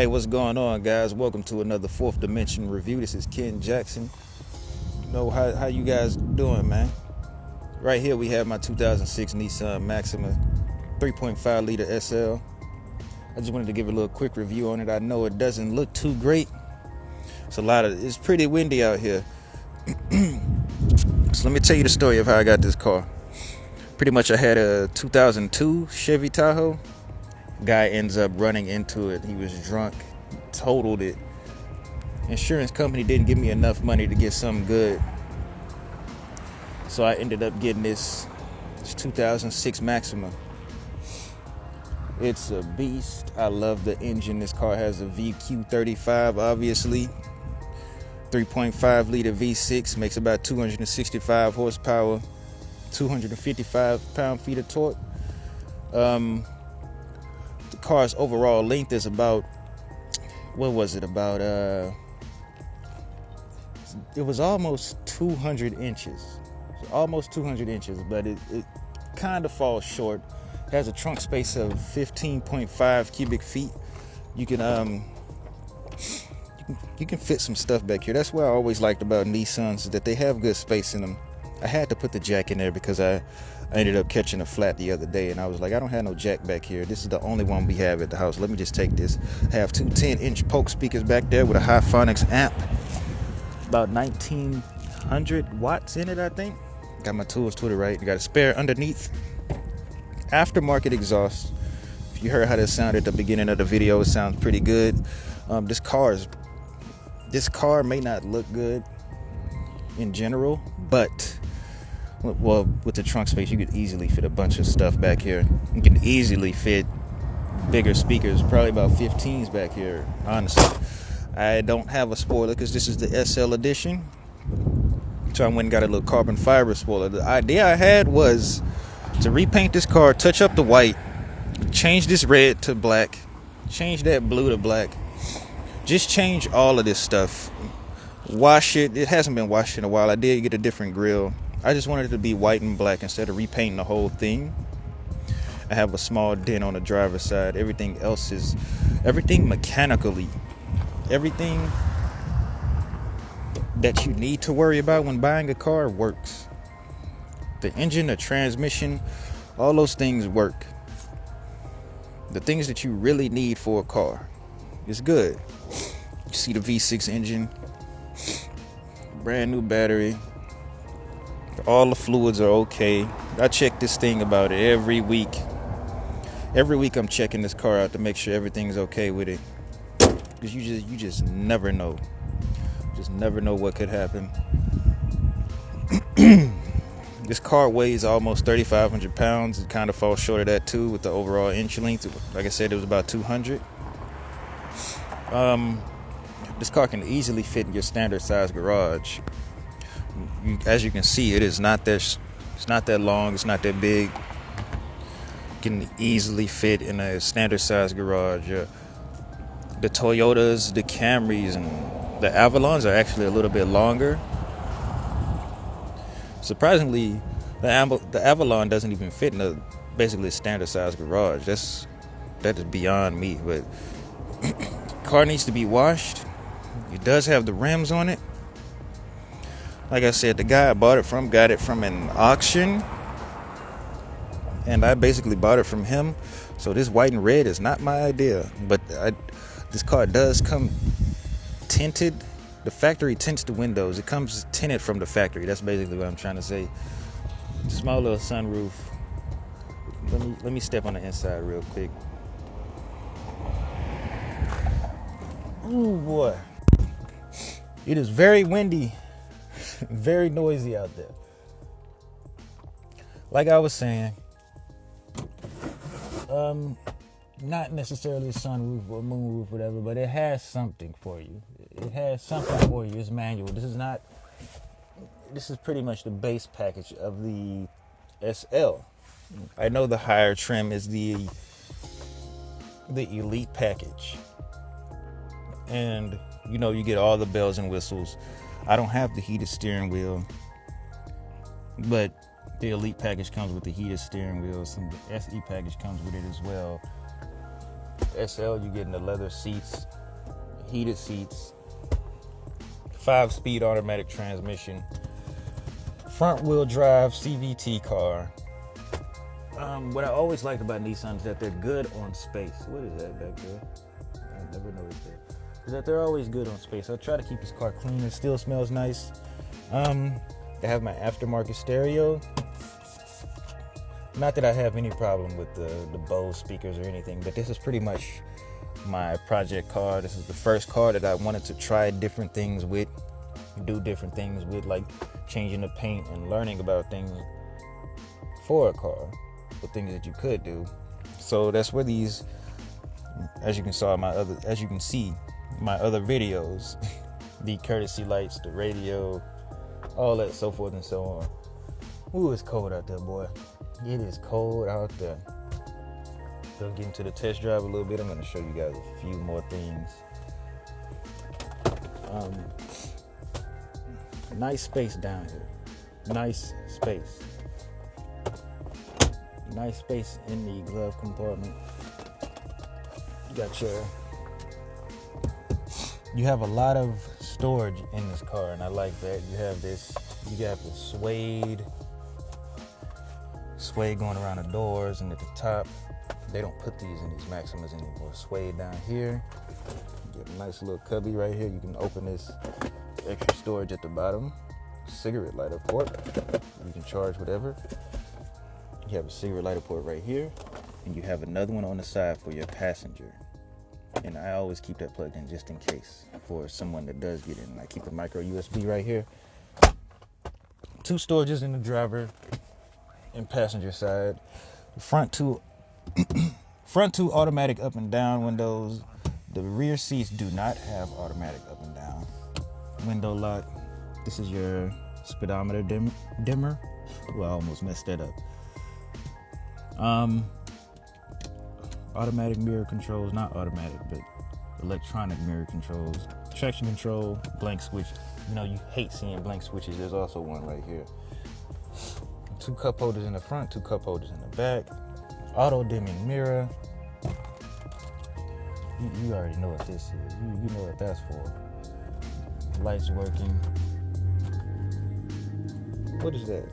Hey, what's going on, guys? Welcome to another Fourth Dimension review. This is Ken Jackson. How you guys doing, man? Right here we have my 2006 Nissan Maxima 3.5 liter SL. I just wanted to give a little quick review on it. I know it doesn't look too great. It's pretty windy out here. So let me tell you the story of how I got this car. Pretty much I had a 2002 Chevy Tahoe. Guy ends up running into it. He was drunk, totaled it. Insurance company didn't give me enough money to get something good, so I ended up getting this 2006 Maxima. It's a beast. I love the engine. This car has a VQ35, obviously. 3.5 liter V6, makes about 265 horsepower, 255 pound-feet of torque. The car's overall length is about, it was almost 200 inches. Almost 200 inches, but it kind of falls short. It has a trunk space of 15.5 cubic feet. You can fit some stuff back here. That's what I always liked about Nissans, is that they have good space in them. I had to put the jack in there because I ended up catching a flat the other day, and I was like, I don't have no jack back here. This is the only one we have at the house. Let me just take this. I have two 10-inch Polk speakers back there with a high phonics amp. About 1900 watts in it, I think. Got my tools to the right. Got a spare underneath. Aftermarket exhaust. If you heard how that sounded at the beginning of the video, it sounds pretty good. This car may not look good in general, but with the trunk space, you could easily fit a bunch of stuff back here. You can easily fit bigger speakers, probably about 15s back here, honestly. I don't have a spoiler because this is the SL edition, so I went and got a little carbon fiber spoiler. The idea I had was to repaint this car, touch up the white, change this red to black, change that blue to black, just change all of this stuff, wash it. It hasn't been washed in a while. I did get a different grill. I just wanted it to be white and black instead of repainting the whole thing. I have a small dent on the driver's side. Everything mechanically, everything that you need to worry about when buying a car works. The engine, the transmission, all those things work. The things that you really need for a car is good. You see the V6 engine, brand new battery. All the fluids are okay. I check this thing about every week. Every week I'm checking this car out to make sure everything's okay with it. Because you just never know. Just never know what could happen. This car weighs almost 3,500 pounds. It kind of falls short of that too with the overall inch length. Like I said, it was about 200. This car can easily fit in your standard size garage. As you can see, it's not that long, it's not that big. It can easily fit in a standard size garage. The Toyotas, the Camrys, and the Avalons are actually a little bit longer. Surprisingly, the Avalon doesn't even fit in basically a standard size garage. That is beyond me. But car needs to be washed. It does have the rims on it. Like I said, the guy I bought it from got it from an auction, and I basically bought it from him. So this white and red is not my idea, but this car does come tinted. The factory tints the windows. It comes tinted from the factory. That's basically what I'm trying to say. Small little sunroof. Let me step on the inside real quick. Ooh boy, it is very windy. Very noisy out there. Like I was saying, not necessarily a sunroof or moonroof, whatever, but it has something for you. It has something for you. It's manual. This is pretty much the base package of the SL. I know the higher trim is the elite package, and you get all the bells and whistles. I don't have the heated steering wheel, but the elite package comes with the heated steering wheel. The SE package comes with it as well. SL, you're getting the leather seats, heated seats, 5-speed automatic transmission, front wheel drive CVT car. What I always liked about Nissan is that they're good on space. What is that back there? I never noticed that. Is that they're always good on space. I try to keep this car clean. It still smells nice. I have my aftermarket stereo. Not that I have any problem with the Bose speakers or anything, but this is pretty much my project car. This is the first car that I wanted to try different things with, do different things with, like changing the paint and learning about things for a car, the things that you could do. So that's where these, as you can see my other videos, the courtesy lights, the radio, all that, so forth and so on. Ooh, it's cold out there, boy. It is cold out there. Gonna get into the test drive a little bit. I'm gonna show you guys a few more things. Nice space down here. Nice space. Nice space in the glove compartment. You have a lot of storage in this car, and I like that. You have the suede going around the doors and at the top. They don't put these in these Maximas anymore. Suede down here. You get a nice little cubby right here. You can open this extra storage at the bottom. Cigarette lighter port. You can charge whatever. You have a cigarette lighter port right here, and you have another one on the side for your passenger. And I always keep that plugged in just in case for someone that does get in. I keep a micro USB right here. 2 storages in the driver and passenger side. Front two automatic up and down windows. The rear seats do not have automatic up and down. Window lock. This is your speedometer dimmer. Well, I almost messed that up. Automatic mirror controls, not automatic, but electronic mirror controls. Traction control, blank switch. You know, you hate seeing blank switches. There's also one right here. 2 cup holders in the front, 2 cup holders in the back. Auto dimming mirror. You already know what this is. You know what that's for. Lights working. What is that?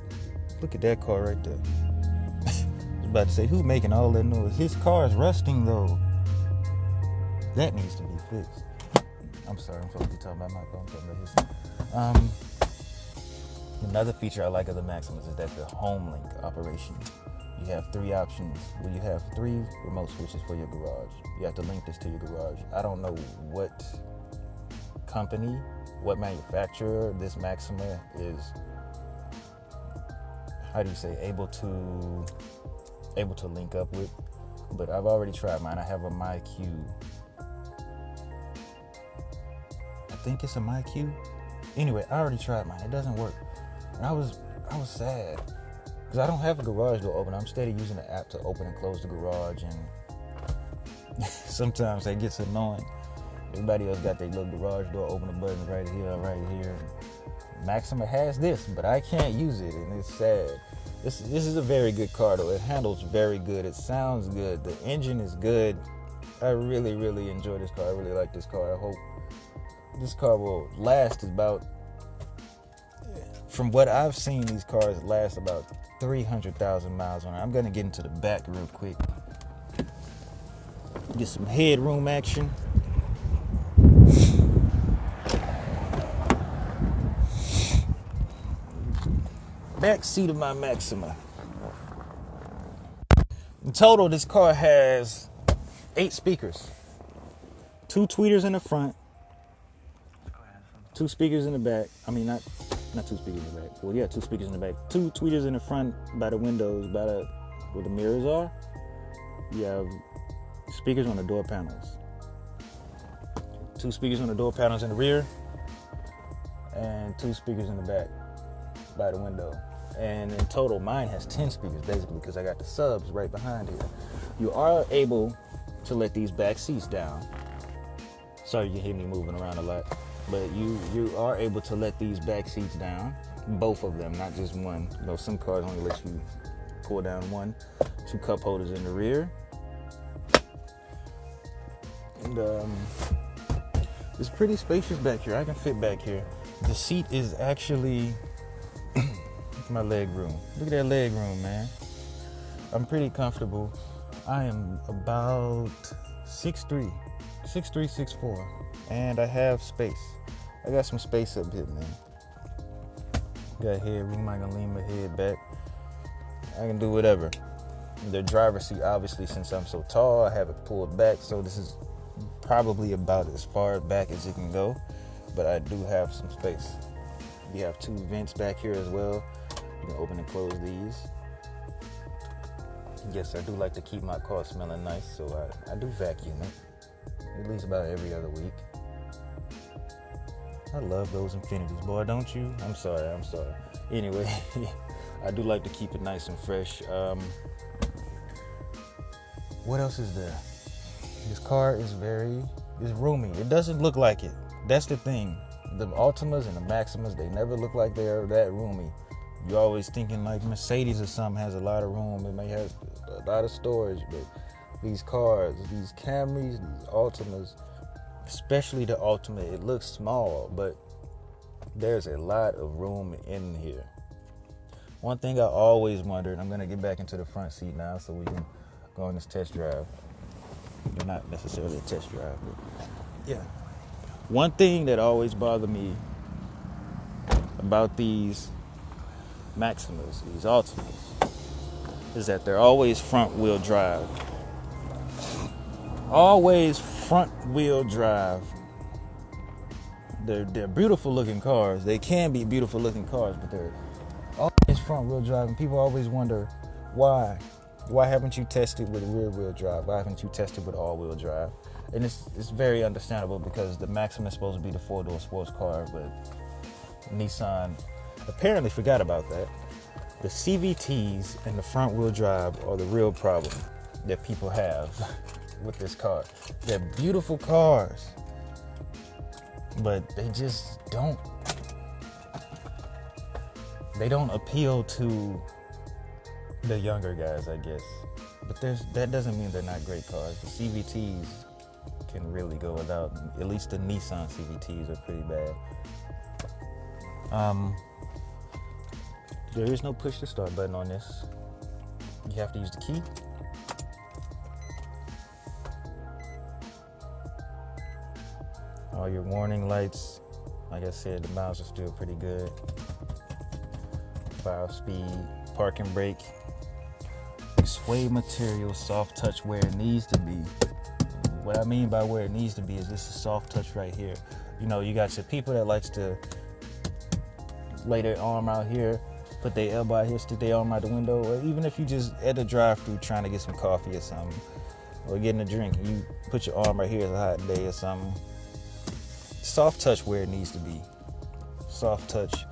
Look at that car right there. About to say, who making all that noise? His car is rusting though. That needs to be fixed. I'm sorry, I'm supposed to be talking about my phone. Another feature I like of the Maximas is that the home link operation. You have 3 options. Well, you have 3 remote switches for your garage. You have to link this to your garage. I don't know what company, what manufacturer this Maxima is, able to link up with, but I've already tried mine. I have a MyQ. I think it's a MyQ. Anyway, I already tried mine. It doesn't work. And I was sad because I don't have a garage door opener. I'm steady using the app to open and close the garage, and sometimes that gets annoying. Everybody else got their little garage door opener buttons right here, right here. Maxima has this, but I can't use it, and it's sad. This is a very good car though. It handles very good. It sounds good. The engine is good. I really, really enjoy this car. I really like this car. I hope this car will last about, from what I've seen, these cars last about 300,000 miles on it. I'm gonna get into the back real quick. Get some headroom action. Back seat of my Maxima. In total, this car has 8 speakers. 2 tweeters in the front, 2 speakers in the back. I mean, not 2 speakers in the back. Well, yeah, 2 speakers in the back. 2 tweeters in the front by the windows, where the mirrors are. You have speakers on the door panels. 2 speakers on the door panels in the rear, and 2 speakers in the back by the window. And in total, mine has 10 speakers basically because I got the subs right behind here. You are able to let these back seats down. Sorry you hear me moving around a lot, but you are able to let these back seats down, both of them, not just one. You know, some cars only let you pull down one. 2 cup holders in the rear. And it's pretty spacious back here. I can fit back here. The seat is actually my leg room. Look at that leg room, man. I'm pretty comfortable. I am about 6'3", 6'4", and I have space. I got some space up here, man. Got headroom. I can lean my head back. I can do whatever. The driver's seat, obviously, since I'm so tall, I have it pulled back, so this is probably about as far back as it can go, but I do have some space. We have 2 vents back here as well. You can open and close these. Yes, I do like to keep my car smelling nice, so I do vacuum it, at least about every other week. I love those Infinities, boy, don't you? I'm sorry. Anyway, I do like to keep it nice and fresh. What else is there? This car is roomy. It doesn't look like it. That's the thing. The Altimas and the Maximas, they never look like they're that roomy. You're always thinking like Mercedes or something has a lot of room. It may have a lot of storage, but these cars, these Camrys, these Altimas, especially the Altima, it looks small, but there's a lot of room in here. One thing I always wondered, I'm gonna get back into the front seat now so we can go on this test drive. Not necessarily a test drive, but yeah. One thing that always bothered me about these Maximas, these Altimas, is that they're always front wheel drive. Always front wheel drive. They're beautiful looking cars. They can be beautiful looking cars, but they're always front wheel drive. And people always wonder why. Why haven't you tested with rear wheel drive? Why haven't you tested with all wheel drive? And it's very understandable because the Maxima is supposed to be the 4-door sports car, but Nissan apparently forgot about that. The CVTs and the front wheel drive are the real problem that people have with this car. They're beautiful cars, but they just don't appeal to the younger guys, I guess. But that doesn't mean they're not great cars. The CVTs can really go without. At least the Nissan CVTs are pretty bad. There is no push to start button on this. You have to use the key. All your warning lights, like I said, the miles are still pretty good. 5-speed, parking brake, suede material, soft touch where it needs to be. What I mean by where it needs to be is this is soft touch right here. You know, you got your people that likes to lay their arm out here, put their elbow out here, stick their arm out the window, or even if you just at the drive-thru trying to get some coffee or something, or getting a drink, and you put your arm right here, it's a hot day or something. Soft touch where it needs to be. Soft touch.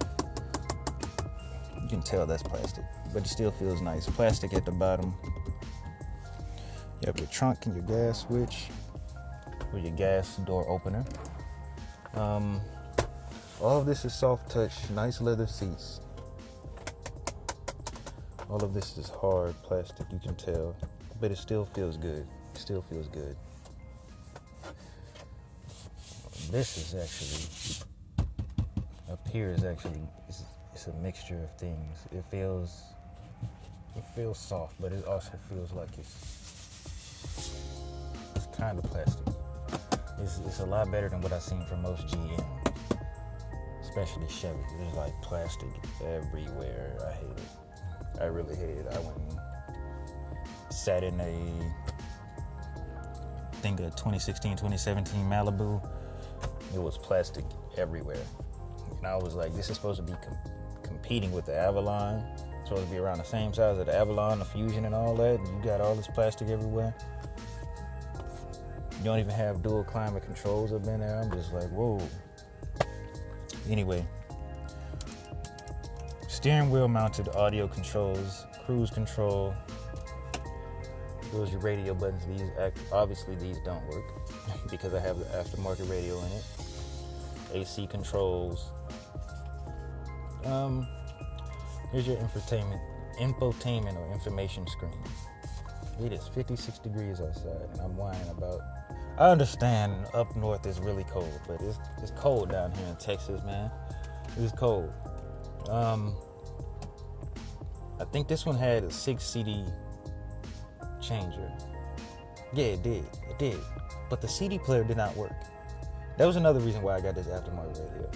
You can tell that's plastic, but it still feels nice. Plastic at the bottom. You have your trunk and your gas switch, or your gas door opener. All of this is soft touch, nice leather seats. All of this is hard plastic, you can tell, but it still feels good. It still feels good. This is actually, up here is actually, it's a mixture of things. It feels soft, but it also feels like it's kind of plastic. It's a lot better than what I've seen from most GM, especially Chevy. There's like plastic everywhere. I hate it. I really hate it. I went and sat in a 2016, 2017 Malibu. It was plastic everywhere. And I was like, this is supposed to be competing with the Avalon. It's supposed to be around the same size as the Avalon, the Fusion and all that. And you got all this plastic everywhere. You don't even have dual climate controls up in there. I'm just like, whoa. Anyway, steering wheel mounted audio controls, cruise control. Those are your radio buttons. Obviously these don't work because I have the aftermarket radio in it. AC controls. Here's your infotainment or information screen. It is 56 degrees outside, and I'm whining about. I understand up north is really cold, but it's cold down here in Texas, man. It's cold. I think this one had a 6 CD changer. Yeah, it did. But the CD player did not work. That was another reason why I got this aftermarket right here.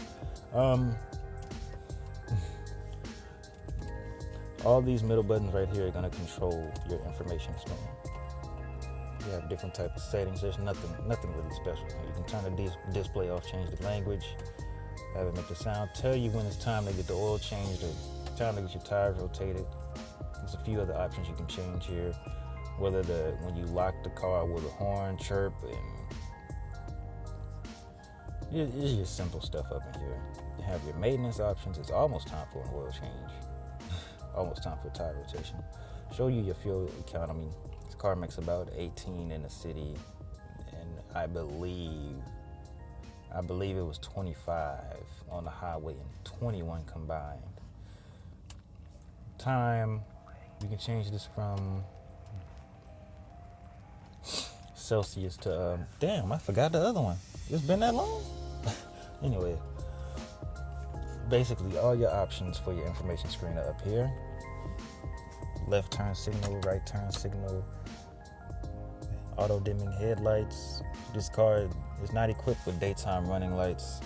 All these middle buttons right here are gonna control your information screen. You have different type of settings. There's nothing really special. You can turn the display off, change the language, have it make the sound, tell you when it's time to get the oil changed or time to get your tires rotated. There's a few other options you can change here. Whether when you lock the car, will the horn chirp, and it's just simple stuff up in here. You have your maintenance options. It's almost time for an oil change. Almost time for tire rotation. Show you your fuel economy. This car makes about 18 in the city, and I believe it was 25 on the highway and 21 combined. Time, you can change this from Celsius to damn, I forgot the other one. It's been that long. Anyway, basically all your options for your information screen are up here. Left turn signal, right turn signal, auto dimming headlights. This car is not equipped with daytime running lights,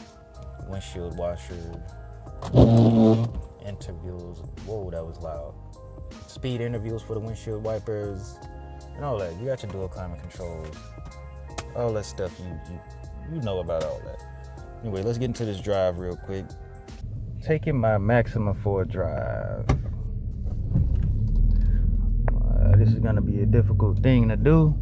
windshield washer, interviews. Whoa, that was loud. Speed interviews for the windshield wipers and all that. You got your dual climate controls, all that stuff. You know about all that. Anyway, let's get into this drive real quick. Taking my Maxima for a drive. This is gonna be a difficult thing to do.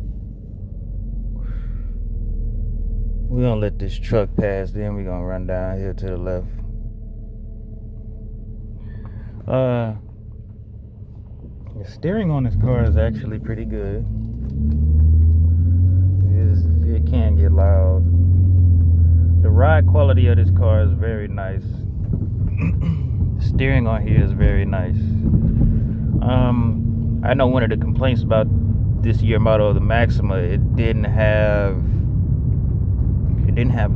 We're gonna let this truck pass, then we're gonna run down here to the left. The steering on this car is actually pretty good. It can get loud. The ride quality of this car is very nice. The steering on here is very nice. I know one of the complaints about this year model of the Maxima, it didn't have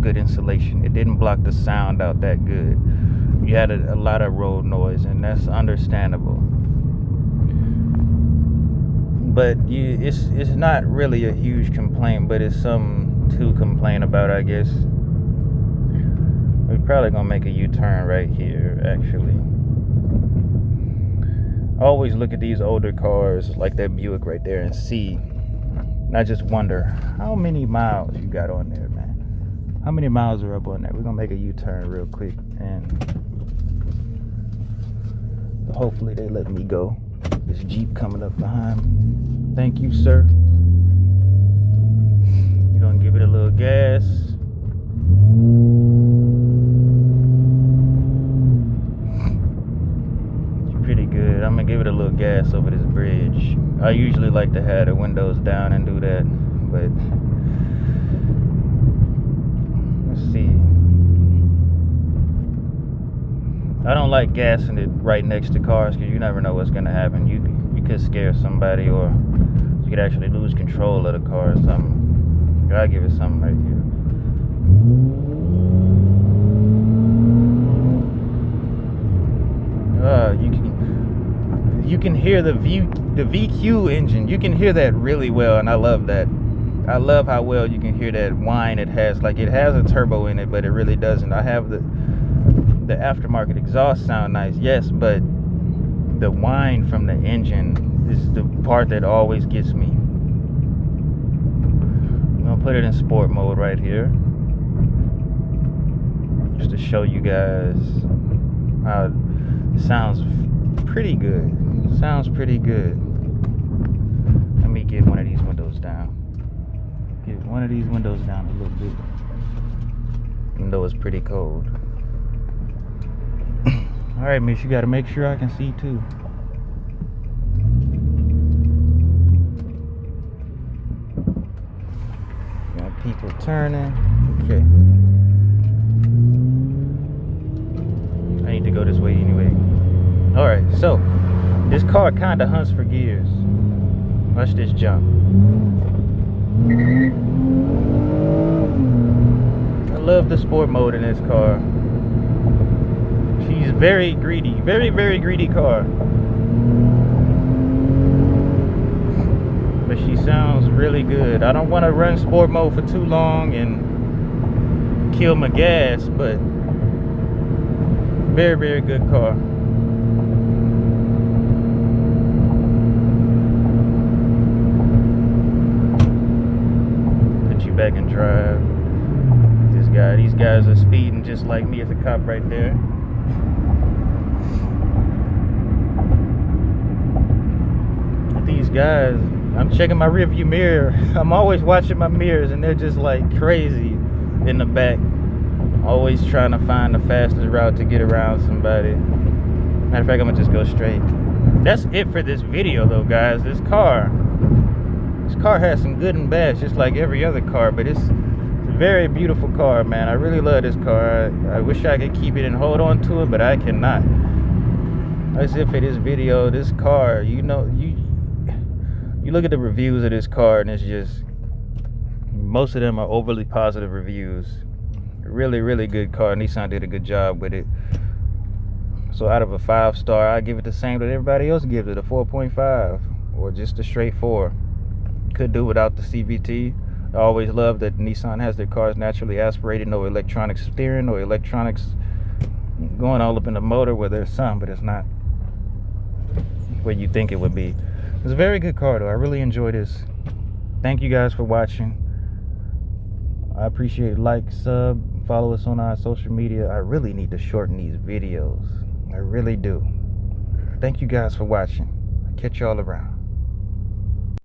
good insulation. It didn't block the sound out that good. You had a lot of road noise, and that's understandable. But it's not really a huge complaint, but it's something to complain about, I guess. We're probably gonna make a U-turn right here, actually. I always look at these older cars like that Buick right there and see, and I just wonder how many miles you got on there, man. How many miles are up on there? We're gonna make a U-turn real quick, and hopefully they let me go. This Jeep coming up behind. Thank you, sir. You're gonna give it a little gas. Pretty good. I'm gonna give it a little gas over this bridge. I usually like to have the windows down and do that, but let's see. I don't like gassing it right next to cars because you never know what's gonna happen. You could scare somebody, or you could actually lose control of the car or something. Gotta give it something right here. You can hear the VQ engine. You can hear that really well, and I love that. I love how well you can hear that whine it has. Like, it has a turbo in it, but it really doesn't. I have the aftermarket exhaust sound nice, yes, but the whine from the engine is the part that always gets me. I'm gonna put it in sport mode right here, just to show you guys how it sounds pretty good. Sounds pretty good. Let me get one of these windows down. Get one of these windows down a little bit. Even though it's pretty cold. Alright, miss, you gotta make sure I can see too. Got people turning. Okay. I need to go this way anyway. Alright, so this car kinda hunts for gears. Watch this jump. love the sport mode in this car. She's very greedy, very, very greedy car. But she sounds really good. I don't want to run sport mode for too long and kill my gas, but very, very good car. Put you back and drive. This guy, these guys are speeding just like me as a cop right there. These guys, I'm checking my rearview mirror. I'm always watching my mirrors and they're just like crazy in the back. Always trying to find the fastest route to get around somebody. Matter of fact, I'm gonna just go straight. That's it for this video though, guys. This car has some good and bad, just like every other car, but it's a very beautiful car, man. I really love this car. I wish I could keep it and hold on to it, but I cannot. That's it for this video. This car, you know, you look at the reviews of this car and it's just, most of them are overly positive reviews. Really, really good car. Nissan did a good job with it. So out of a 5-star, I give it the same that everybody else gives it, a 4.5 or just a straight 4. Could do without the CVT. I always love that Nissan has their cars naturally aspirated, no electronic steering, no electronics going all up in the motor where there's some, but it's not where you think it would be. It's a very good car though. I really enjoy this. Thank you guys for watching. I appreciate it. Like, sub, follow us on our social media. I really need to shorten these videos. I really do. Thank you guys for watching. I'll catch y'all around.